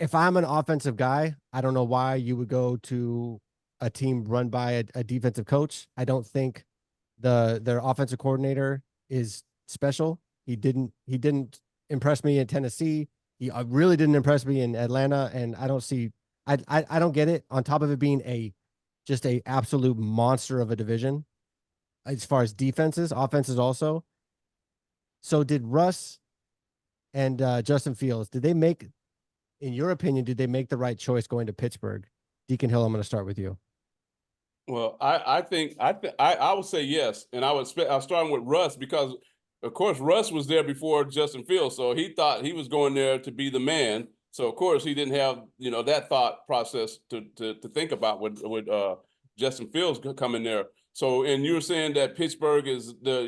if I'm an offensive guy, I don't know why you would go to a team run by a defensive coach. I don't think their offensive coordinator is special. He didn't impress me in Tennessee. He really didn't impress me in Atlanta, and I don't see. I don't get it. On top of it being just a absolute monster of a division as far as defenses, offenses also. So did Russ and Justin Fields? Did they make, in your opinion, did they make the right choice going to Pittsburgh? Deacon Hill, I'm going to start with you. Well, I would say yes, and I was starting with Russ because, of course, Russ was there before Justin Fields, so he thought he was going there to be the man. So of course he didn't have that thought process to think about with Justin Fields coming there. So and you were saying that Pittsburgh is the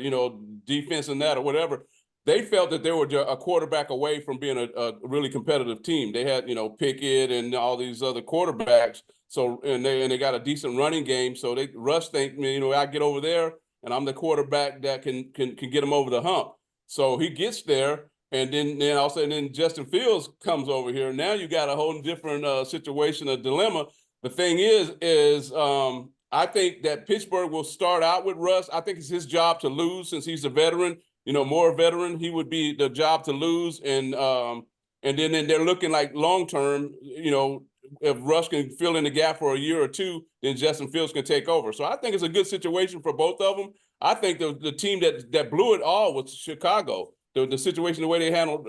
defense and that or whatever. They felt that they were a quarterback away from being a really competitive team. They had Pickett and all these other quarterbacks. So and they got a decent running game. So Russ think, I get over there and I'm the quarterback that can get him over the hump. So he gets there, and then all of a sudden then Justin Fields comes over here. Now you got a whole different situation, a dilemma. The thing is I think that Pittsburgh will start out with Russ. I think it's his job to lose since he's a veteran. More veteran. He would be the job to lose, and then they're looking like long term. If Russ can fill in the gap for a year or two, then Justin Fields can take over. So I think it's a good situation for both of them. I think the team that blew it all was Chicago. The situation, the way they handled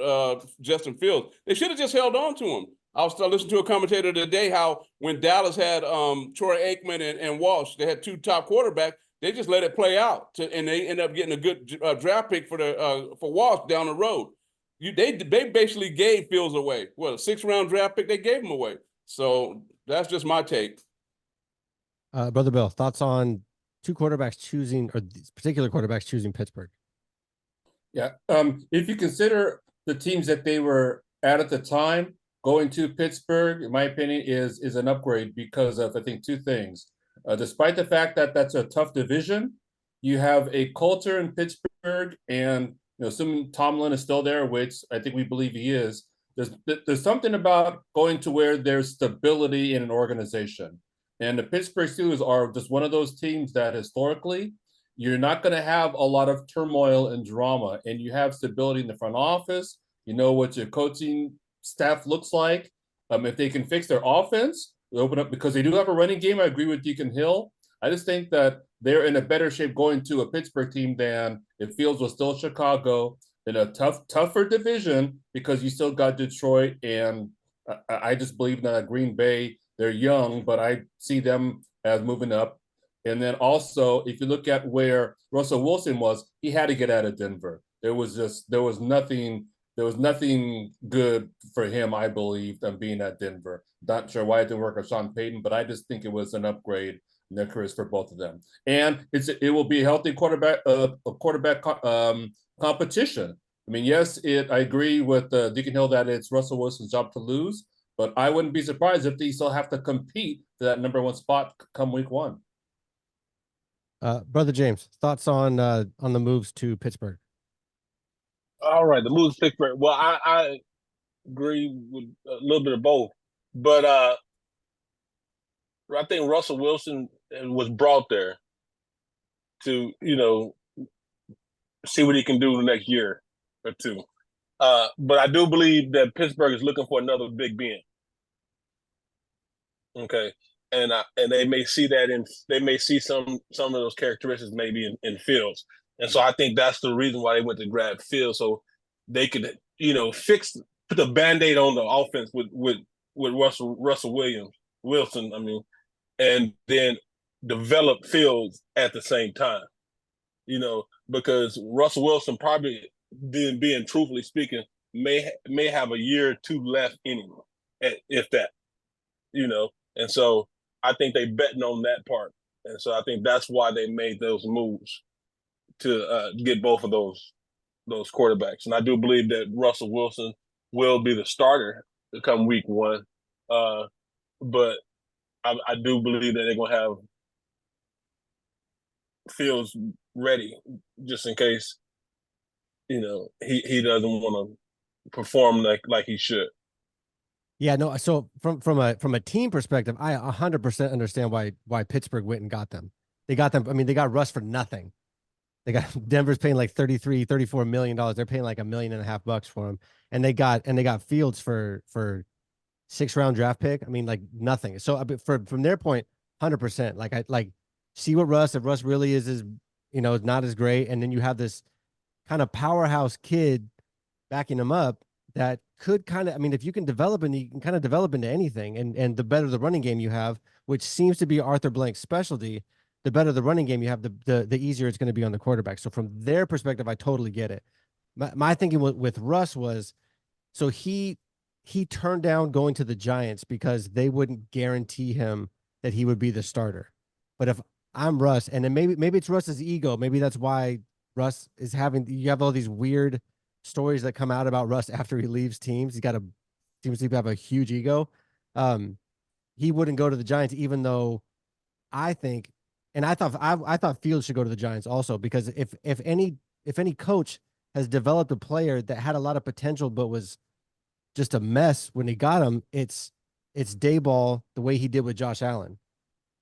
Justin Fields, they should have just held on to him. I was listening to a commentator today how when Dallas had Troy Aikman and Walsh, they had two top quarterbacks. They just let it play out, and they end up getting a good draft pick for Walsh down the road. They basically gave Fields away. What, a 6th-round draft pick? They gave him away. So that's just my take. Brother Bill, thoughts on two quarterbacks choosing, or these particular quarterbacks choosing Pittsburgh? Yeah. If you consider the teams that they were at the time, going to Pittsburgh, in my opinion, is an upgrade because of, I think, two things. Despite the fact that that's a tough division, you have a culture in Pittsburgh, and assuming Tomlin is still there, which I think we believe he is, there's something about going to where there's stability in an organization. And the Pittsburgh Steelers are just one of those teams that historically you're not going to have a lot of turmoil and drama, and you have stability in the front office. You know what your coaching staff looks like. If they can fix their offense, they open up because they do have a running game. I agree with Deacon Hill. I just think that they're in a better shape going to a Pittsburgh team than if Fields was still Chicago in a tougher division because you still got Detroit, and I just believe that Green Bay, they're young, but I see them as moving up. And then also, if you look at where Russell Wilson was, he had to get out of Denver. There was nothing good for him, I believe, than being at Denver. Not sure why it didn't work with Sean Payton, but I just think it was an upgrade in their careers for both of them. And it will be a healthy quarterback competition. I mean, yes, I agree with Deacon Hill that it's Russell Wilson's job to lose, but I wouldn't be surprised if they still have to compete for that number 1 spot come week 1. Brother James, thoughts on the moves to Pittsburgh? All right, the moves to Pittsburgh. Well, I agree with a little bit of both, but I think Russell Wilson was brought there to see what he can do the next year or two. But I do believe that Pittsburgh is looking for another Big Ben. Okay, and they may see that they may see some of those characteristics maybe in Fields, and so I think that's the reason why they went to grab Fields, so they could put the Band-Aid on the offense with Russell Wilson. I mean, and then develop Fields at the same time. Because Russell Wilson probably, being truthfully speaking, may have a year or two left in him, if that. And so I think they betting on that part, and so I think that's why they made those moves to get both of those quarterbacks. And I do believe that Russell Wilson will be the starter to come week 1, but I do believe that they're going to have Fields ready just in case he doesn't want to perform like he should. Yeah, no. So from a team perspective, I 100% understand why Pittsburgh went and got them. They got them. I mean, they got Russ for nothing. They got Denver's paying like 34 million dollars. They're paying like $1.5 million for him, and they got Fields for 6 round draft pick. I mean, like nothing. So from their point, 100%. Like I like see what Russ if Russ really is not as great, and then you have this kind of powerhouse kid backing him up that could kind of, I mean, if you can develop and you can kind of develop into anything, and the better the running game you have, which seems to be Arthur Blank's specialty, the better the running game you have, the easier it's going to be on the quarterback. So from their perspective, I totally get it. My thinking with Russ was, so he turned down going to the Giants because they wouldn't guarantee him that he would be the starter. But if I'm Russ, and then maybe it's Russ's ego, maybe that's why Russ is having, you have all these weird stories that come out about Russ after he leaves teams. Seems to have a huge ego. He wouldn't go to the Giants, even though I think, and I thought Fields should go to the Giants also, because if any coach has developed a player that had a lot of potential but was just a mess when he got him, it's Dayball the way he did with Josh Allen.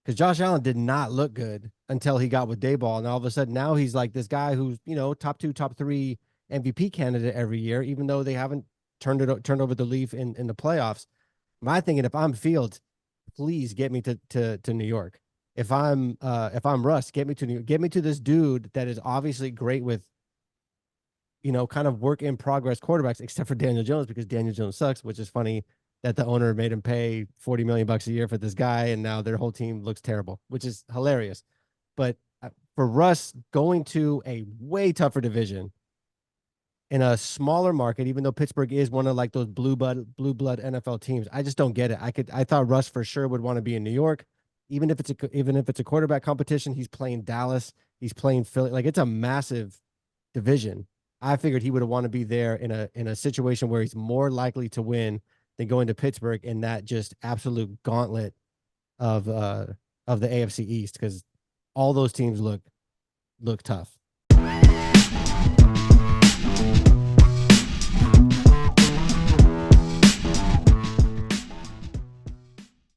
Because Josh Allen did not look good until he got with Dayball, and all of a sudden now he's like this guy who's top 2, top 3 MVP candidate every year, even though they haven't turned over the leaf in the playoffs. My thinking, if I'm Fields, please get me to New York. If I'm Russ, get me to New York. Get me to this dude that is obviously great with kind of work in progress quarterbacks, except for Daniel Jones, because Daniel Jones sucks, which is funny that the owner made him pay $40 million a year for this guy, and now their whole team looks terrible, which is hilarious. But for Russ going to a way tougher division in a smaller market, even though Pittsburgh is one of like those blue blood NFL teams, I just don't get it. I thought Russ for sure would want to be in New York, even if it's a quarterback competition. He's playing Dallas, he's playing Philly, like it's a massive division. I figured he would want to be there in a situation where he's more likely to win than going to Pittsburgh in that just absolute gauntlet of the AFC East, because all those teams look tough.